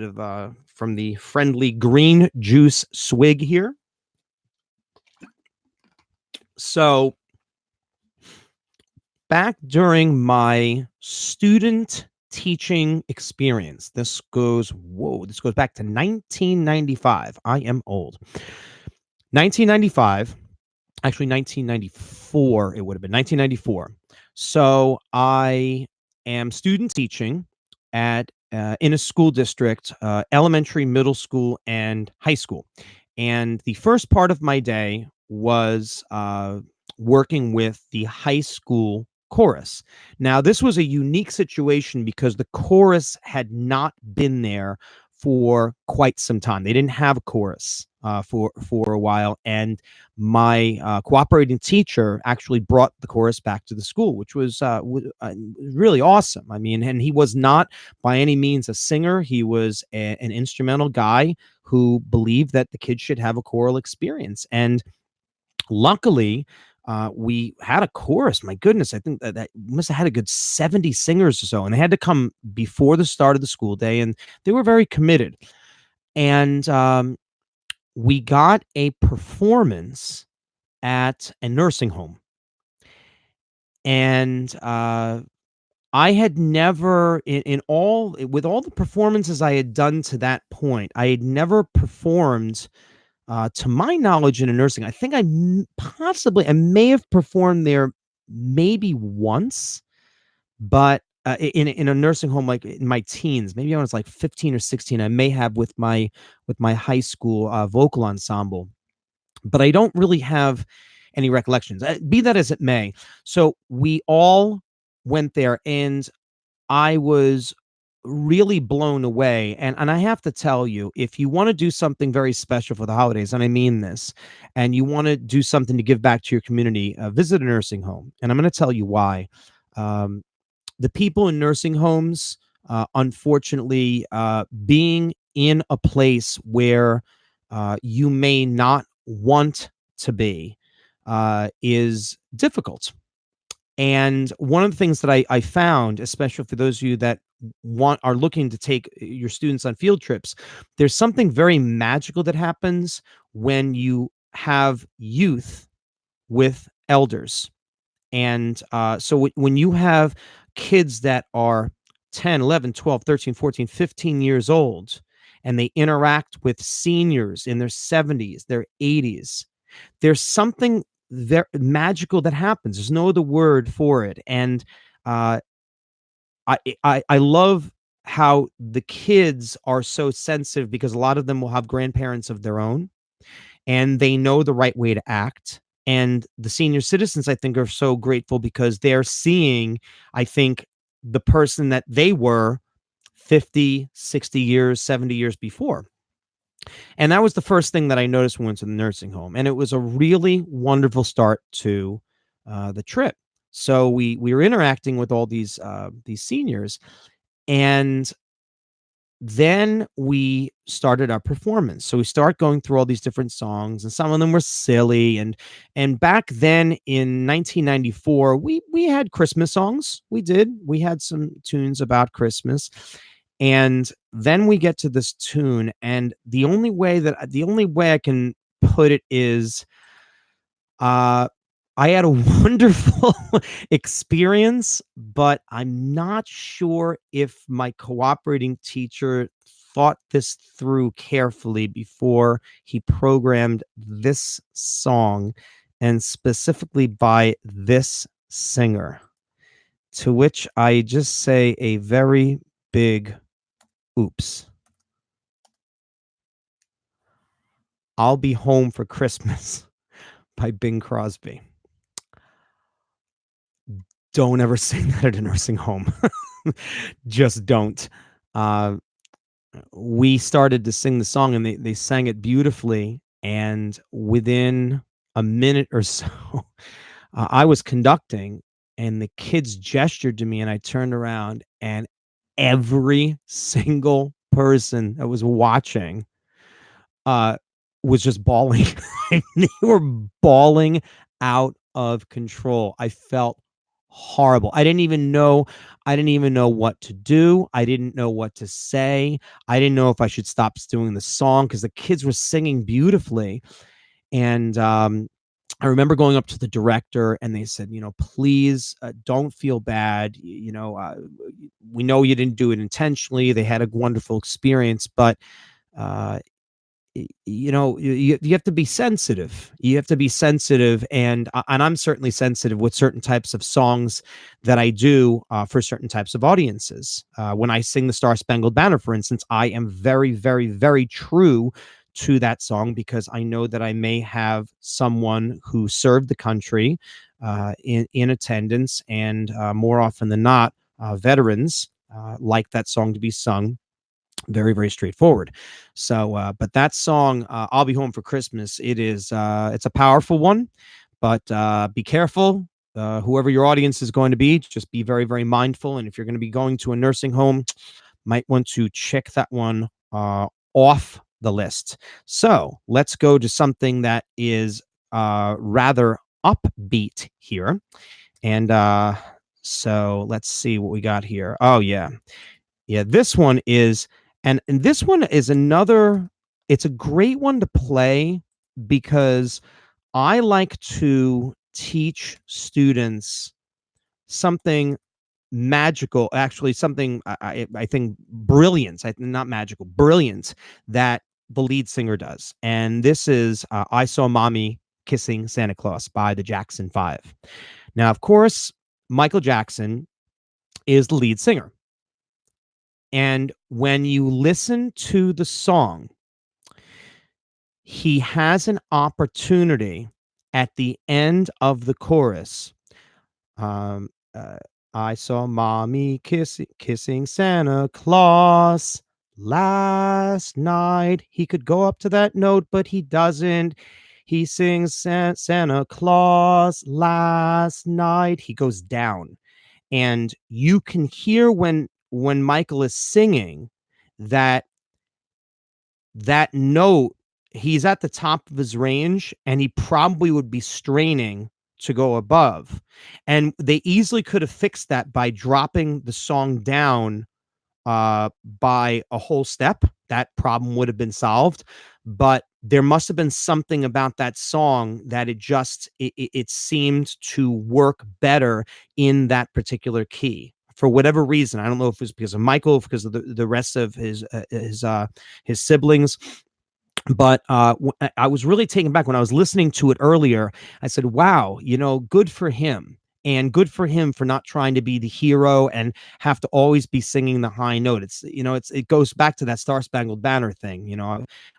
of from the friendly green juice swig here. So, back during my student teaching experience, this goes back to 1995. I am old. 1995, actually 1994, it would have been 1994. So I am student teaching at in a school district, elementary, middle school, and high school. And the first part of my day was working with the high school chorus. Now, this was a unique situation because the chorus had not been there for quite some time. They didn't have a chorus for a while, and my cooperating teacher actually brought the chorus back to the school, which was really awesome. I mean, and he was not by any means a singer. He was an instrumental guy who believed that the kids should have a choral experience. And luckily, we had a chorus. My goodness, I think that must have had a good 70 singers or so, and they had to come before the start of the school day, and they were very committed. And we got a performance at a nursing home. And I had never, with all the performances I had done to that point, I had never performed, to my knowledge, in a nursing. I think I may have performed there maybe once, but in a nursing home, like in my teens, maybe I was like 15 or 16. I may have with my high school vocal ensemble, but I don't really have any recollections. Be that as it may, so we all went there, and I was really blown away. And I have to tell you, if you want to do something very special for the holidays, and I mean this, and you want to do something to give back to your community, visit a nursing home. And I'm going to tell you why. The people in nursing homes, unfortunately, being in a place where you may not want to be, is difficult. And one of the things that I found, especially for those of you that are looking to take your students on field trips, there's something very magical that happens when you have youth with elders. And so when you have kids that are 10, 11, 12, 13, 14, 15 years old, and they interact with seniors in their 70s, their 80s, there's something very magical that happens. There's no other word for it. And I love how the kids are so sensitive, because a lot of them will have grandparents of their own, and they know the right way to act. And the senior citizens, I think, are so grateful because they're seeing, I think, the person that they were 50, 60 years, 70 years before. And that was the first thing that I noticed when we went to the nursing home. And it was a really wonderful start to the trip. So we were interacting with all these seniors, and then we started our performance. So we start going through all these different songs, and some of them were silly. And back then in 1994, we had Christmas songs. We had some tunes about Christmas. And then we get to this tune, and the only way I can put it is, I had a wonderful experience, but I'm not sure if my cooperating teacher thought this through carefully before he programmed this song, and specifically by this singer, to which I just say a very big oops. I'll Be Home for Christmas by Bing Crosby. Don't ever sing that at a nursing home. Just don't. We started to sing the song, and they sang it beautifully. And within a minute or so, I was conducting, and the kids gestured to me, and I turned around, and every single person that was watching was just bawling. They were bawling out of control. I felt horrible. I didn't even know what to do. I didn't know what to say. I didn't know if I should stop doing the song because the kids were singing beautifully. And I remember going up to the director and they said, please don't feel bad. We know you didn't do it intentionally. They had a wonderful experience, but uh, you have to be sensitive. You have to be sensitive, and I'm certainly sensitive with certain types of songs that I do for certain types of audiences. When I sing the Star Spangled Banner, for instance, I am very, very, very true to that song because I know that I may have someone who served the country in attendance, and more often than not, veterans like that song to be sung. Very, very straightforward. So but that song, I'll Be Home for Christmas, it's a powerful one, but be careful. Whoever your audience is going to be, just be very, very mindful. And if you're going to be going to a nursing home, might want to check that one off the list. So let's go to something that is rather upbeat here. And so let's see what we got here. Oh, yeah. This one is, and this one is another, it's a great one to play because I like to teach students something magical, actually something I think brilliant, not magical, brilliant, that the lead singer does. And this is I Saw Mommy Kissing Santa Claus by the Jackson 5. Now, of course, Michael Jackson is the lead singer. And when you listen to the song, he has an opportunity at the end of the chorus. I saw mommy kissing Santa Claus last night. He could go up to that note, but he doesn't. He sings Santa Claus last night. He goes down. And you can hear when Michael is singing that note, he's at the top of his range and he probably would be straining to go above. And they easily could have fixed that by dropping the song down by a whole step. That problem would have been solved. But there must have been something about that song that it seemed to work better in that particular key. For whatever reason, I don't know if it was because of Michael, because of the rest of his siblings, but I was really taken back when I was listening to it earlier. I said, "Wow, good for him, and good for him for not trying to be the hero and have to always be singing the high note." It goes back to that Star Spangled Banner thing.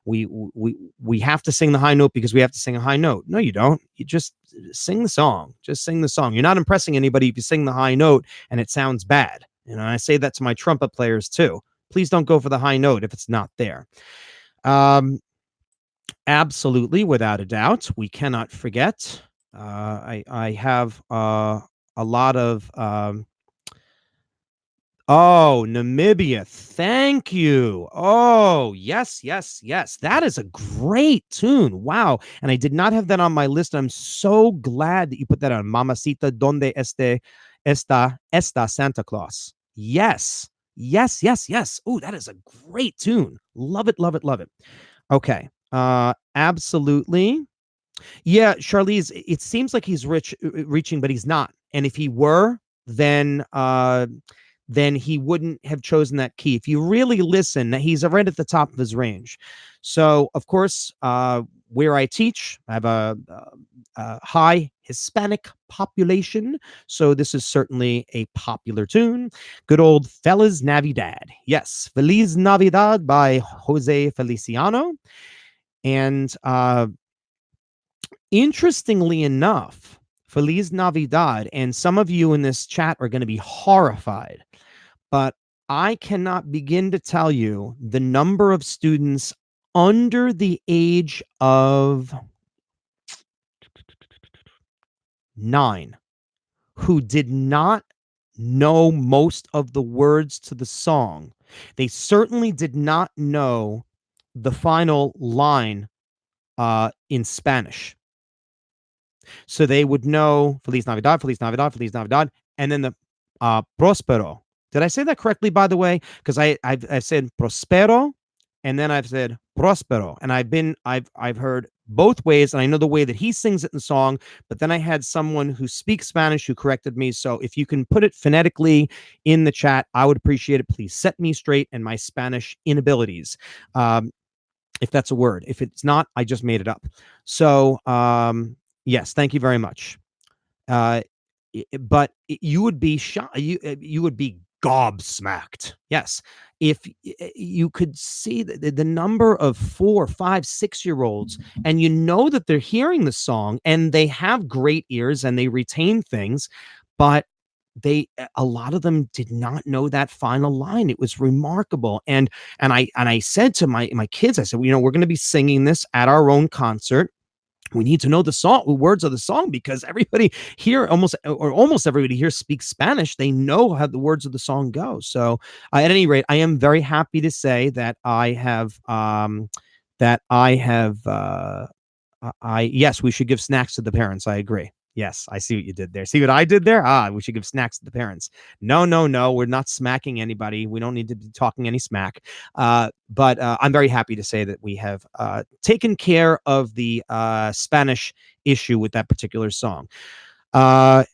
We have to sing the high note because we have to sing a high note. No, you don't. You just sing the song. Just sing the song. You're not impressing anybody if you sing the high note and it sounds bad. I say that to my trumpet players too. Please don't go for the high note if it's not there. Absolutely, without a doubt, we cannot forget. I have a lot of. Namibia. Thank you. Oh, yes, yes, yes. That is a great tune. Wow. And I did not have that on my list. I'm so glad that you put that on. Mamacita, donde está Santa Claus? Yes. Yes, yes, yes. Oh, that is a great tune. Love it, love it, love it. Okay. Absolutely. Yeah, Charlize, it seems like he's reaching, but he's not. And if he were, then he wouldn't have chosen that key. If you really listen, he's right at the top of his range. So, of course, where I teach, I have a high Hispanic population, so this is certainly a popular tune. Good old Feliz Navidad. Yes, Feliz Navidad by Jose Feliciano. And interestingly enough, Feliz Navidad, and some of you in this chat are going to be horrified, but I cannot begin to tell you the number of students under the age of 9 who did not know most of the words to the song. They certainly did not know the final line in Spanish. So they would know Feliz Navidad, Feliz Navidad, Feliz Navidad, and then the Prospero. Did I say that correctly, by the way? Because I've said Prospero, and then I've said Prospero, and I've heard both ways, and I know the way that he sings it in the song. But then I had someone who speaks Spanish who corrected me. So if you can put it phonetically in the chat, I would appreciate it. Please set me straight and my Spanish inabilities. If that's a word. If it's not, I just made it up. So yes, thank you very much. But you would be shocked. You would be gobsmacked. Yes, if you could see the number of 4, 5, 6-year-olds, and you know that they're hearing the song and they have great ears and they retain things, but a lot of them did not know that final line. It was remarkable. And I said to my kids, I said, we're going to be singing this at our own concert. We need to know the words of the song, because everybody here, almost everybody here, speaks Spanish. They know how the words of the song go. So at any rate, I am very happy to say that yes, we should give snacks to the parents. I agree. Yes, I see what you did there. See what I did there? We should give snacks to the parents. No, we're not smacking anybody. We don't need to be talking any smack. But I'm very happy to say that we have taken care of the Spanish issue with that particular song. I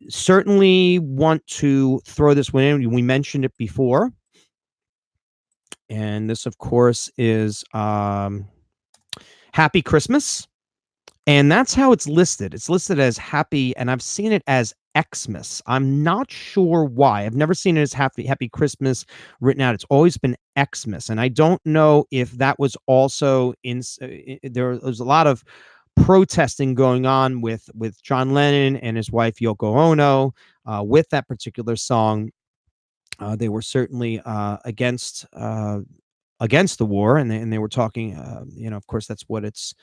certainly want to throw this one in. We mentioned it before. And this, of course, is Happy Christmas. And that's how it's listed. It's listed as Happy, and I've seen it as Xmas. I'm not sure why. I've never seen it as Happy Christmas written out. It's always been Xmas, and I don't know if that was also there was a lot of protesting going on with John Lennon and his wife Yoko Ono with that particular song. They were certainly against the war, and they were talking, of course, that's what it's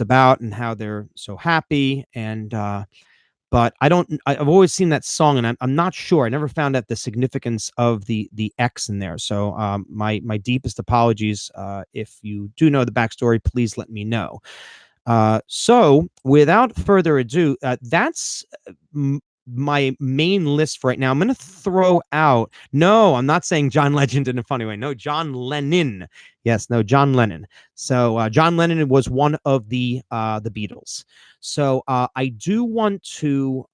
about, and how they're so happy. And but I've always seen that song, and I'm not sure. I never found out the significance of the X in there. So my deepest apologies. If you do know the backstory, please let me know. So without further ado, that's my main list for right now. I'm going to throw out. No, I'm not saying John Legend in a funny way. No, John Lennon. Yes, no, John Lennon. So John Lennon was one of the Beatles. So I do want to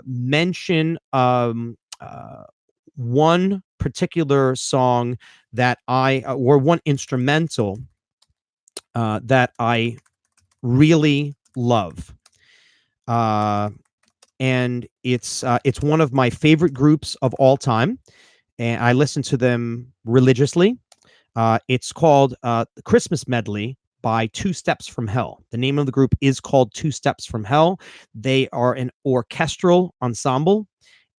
mention one particular song that or one instrumental that I really love. And it's one of my favorite groups of all time, and I listen to them religiously. It's called the Christmas Medley by Two Steps from Hell. The name of the group is called Two Steps from Hell. They are an orchestral ensemble,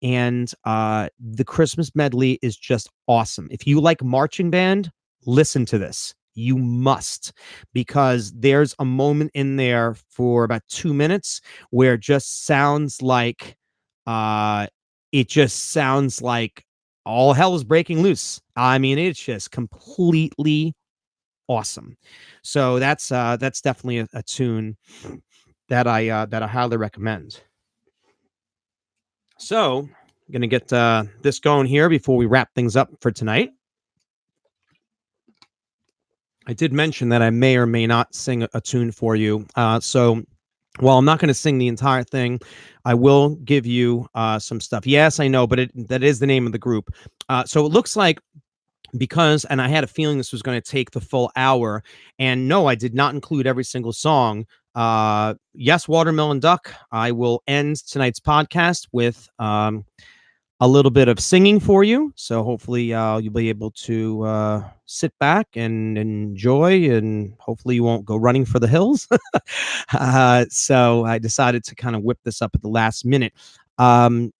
and the Christmas Medley is just awesome. If you like marching band, listen to this. You must, because there's a moment in there for about 2 minutes where it just sounds like all hell is breaking loose. I mean, it's just completely awesome. So that's definitely a tune that I highly recommend. So I'm gonna get this going here before we wrap things up for tonight. I did mention that I may or may not sing a tune for you. So while I'm not going to sing the entire thing, I will give you some stuff. Yes, I know, but that is the name of the group. So it looks like, and I had a feeling this was going to take the full hour, and no, I did not include every single song. Yes, Watermelon Duck. I will end tonight's podcast with a little bit of singing for you. So hopefully you'll be able to sit back and enjoy, and hopefully you won't go running for the hills. So I decided to kind of whip this up at the last minute. But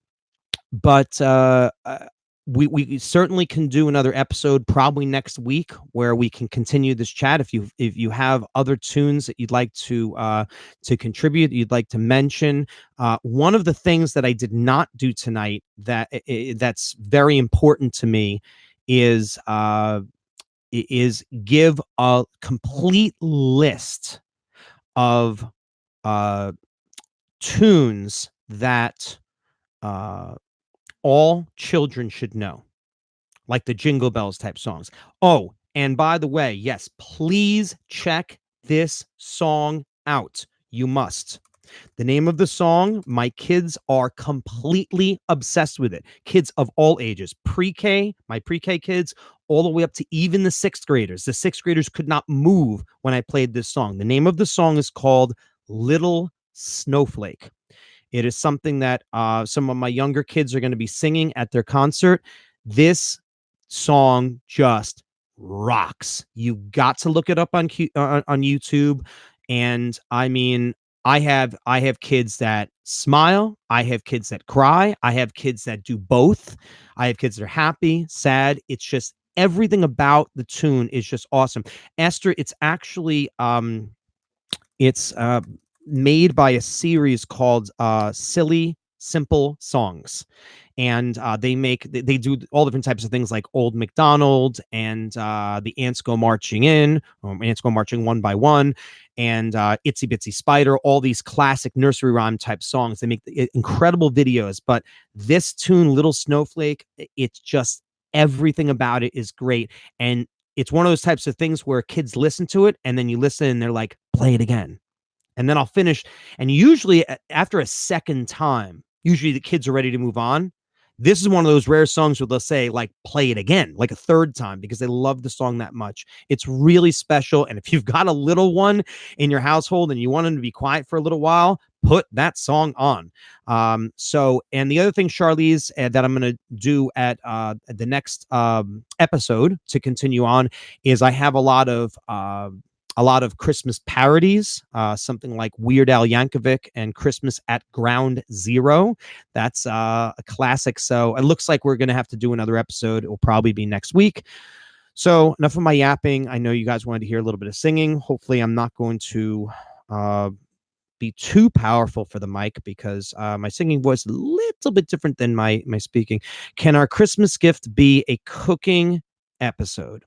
we certainly can do another episode probably next week where we can continue this chat. If you have other tunes that you'd like to contribute, you'd like to mention. One of the things that I did not do tonight that's very important to me is is give a complete list of tunes that all children should know, like the Jingle Bells type songs. Oh, and by the way, yes, please check this song out. You must. The name of the song, my kids are completely obsessed with it. Kids of all ages, pre-K, my pre-K kids, all the way up to even the sixth graders. The sixth graders could not move when I played this song. The name of the song is called Little Snowflake. It is something that some of my younger kids are going to be singing at their concert. This song just rocks. You got to look it up on YouTube. And I mean, I have kids that smile. I have kids that cry. I have kids that do both. I have kids that are happy, sad. It's just everything about the tune is just awesome. Esther, it's actually it's made by a series called Silly Simple Songs. And they do all different types of things like Old MacDonald and the Ants Go Marching In, Ants Go Marching One by One, and Itsy Bitsy Spider, all these classic nursery rhyme type songs. They make incredible videos, but this tune, Little Snowflake, it's just everything about it is great. And it's one of those types of things where kids listen to it and then you listen and they're like, play it again. And then I'll finish. And usually after a second time, usually the kids are ready to move on. This is one of those rare songs where they'll say, like, play it again, like a third time, because they love the song that much. It's really special. And if you've got a little one in your household and you want them to be quiet for a little while, put that song on. And the other thing, Charlize, that I'm going to do at the next episode to continue on is I have a lot of Christmas parodies, something like Weird Al Yankovic and Christmas at Ground Zero. That's a classic. So it looks like we're going to have to do another episode. It will probably be next week. So enough of my yapping. I know you guys wanted to hear a little bit of singing. Hopefully I'm not going to be too powerful for the mic because my singing voice is a little bit different than my speaking. Can our Christmas gift be a cooking episode?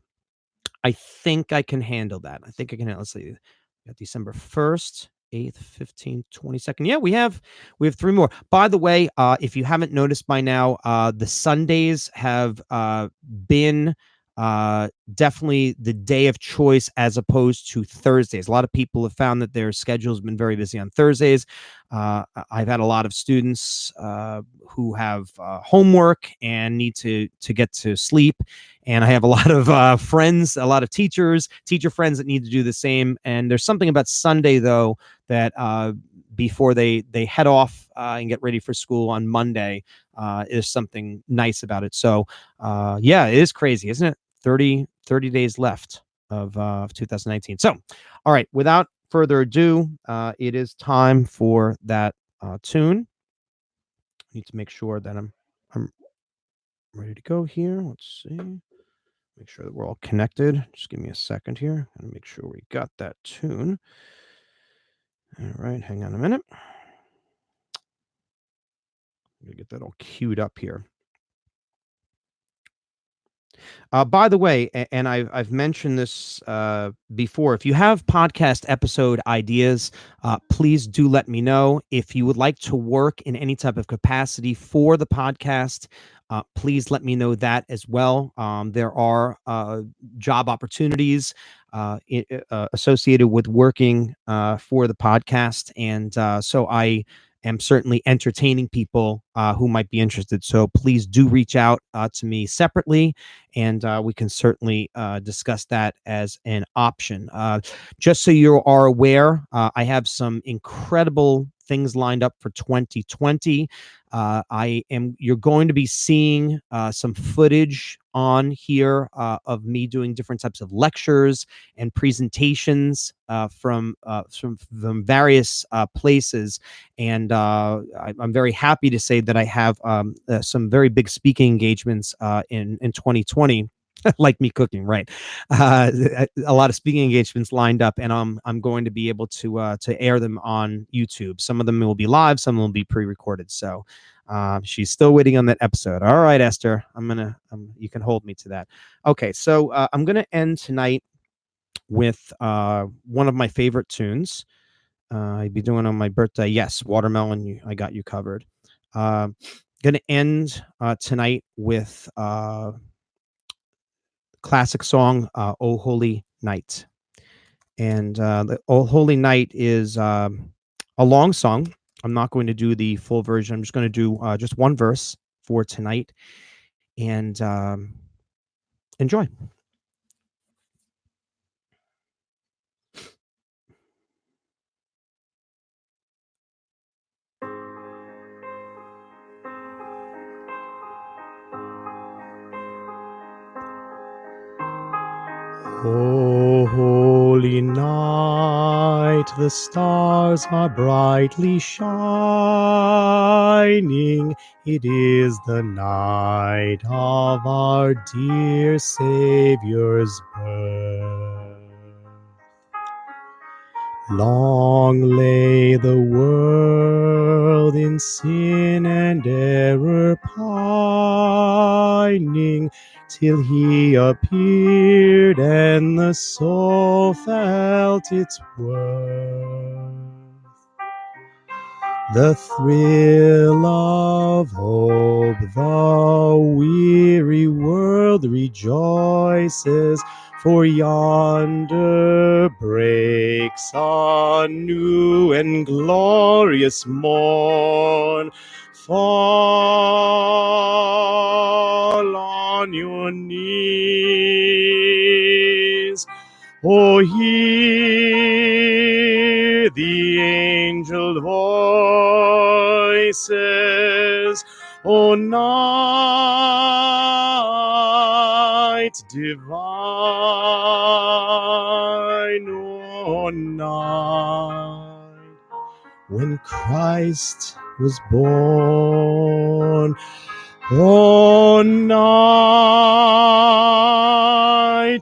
I think I can handle that. I think I can. Let's see. We got December 1st, 8th, 15th, 22nd. Yeah, we have 3 more. By the way, if you haven't noticed by now, the Sundays have been definitely the day of choice as opposed to Thursdays. A lot of people have found that their schedule has been very busy on Thursdays. I've had a lot of students who have homework and need to get to sleep. And I have a lot of friends, a lot of teacher friends that need to do the same. And there's something about Sunday, though, that before they head off and get ready for school on Monday, is something nice about it. So, yeah, it is crazy, isn't it? 30 days left of 2019. So, all right, without further ado, it is time for that tune. I need to make sure that I'm ready to go here. Let's see. Make sure that we're all connected. Just give me a second here. And make sure we got that tune. All right, hang on a minute. I'm gonna get that all queued up here. By the way, and I've mentioned this before, if you have podcast episode ideas, please do let me know. If you would like to work in any type of capacity for the podcast, please let me know that as well. There are job opportunities associated with working for the podcast. And so I am certainly entertaining people who might be interested. So please do reach out to me separately, and we can certainly discuss that as an option. Just so you are aware, I have some incredible things lined up for 2020. You're going to be seeing some footage on here of me doing different types of lectures and presentations from various places. And I'm very happy to say that I have some very big speaking engagements in 2020. Like me cooking, right? A lot of speaking engagements lined up, and I'm going to be able to air them on YouTube. Some of them will be live, some will be pre-recorded. So She's still waiting on that episode. All right, Esther, you can hold me to that. Okay, so I'm gonna end tonight with one of my favorite tunes. I'd be doing on my birthday. Yes, Watermelon. I got you covered. Gonna end tonight with classic song, "Oh Holy Night," and the "Oh Holy Night" is a long song. I'm not going to do the full version. I'm just going to do just one verse for tonight, and enjoy. Oh, holy night, the stars are brightly shining. It is the night of our dear Savior's birth. Long lay the world in sin and error pining, till he appeared and the soul felt its worth. The thrill of hope, the weary world rejoices, for yonder breaks a new and glorious morn. Fall on your knees, oh, hear the angel voices, O night divine, O night when Christ was born. O night,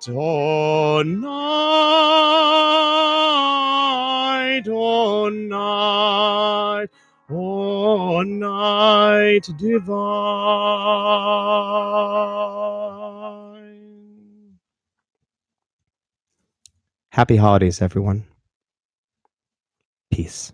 O night, O night, O night divine. Happy holidays, everyone. Peace.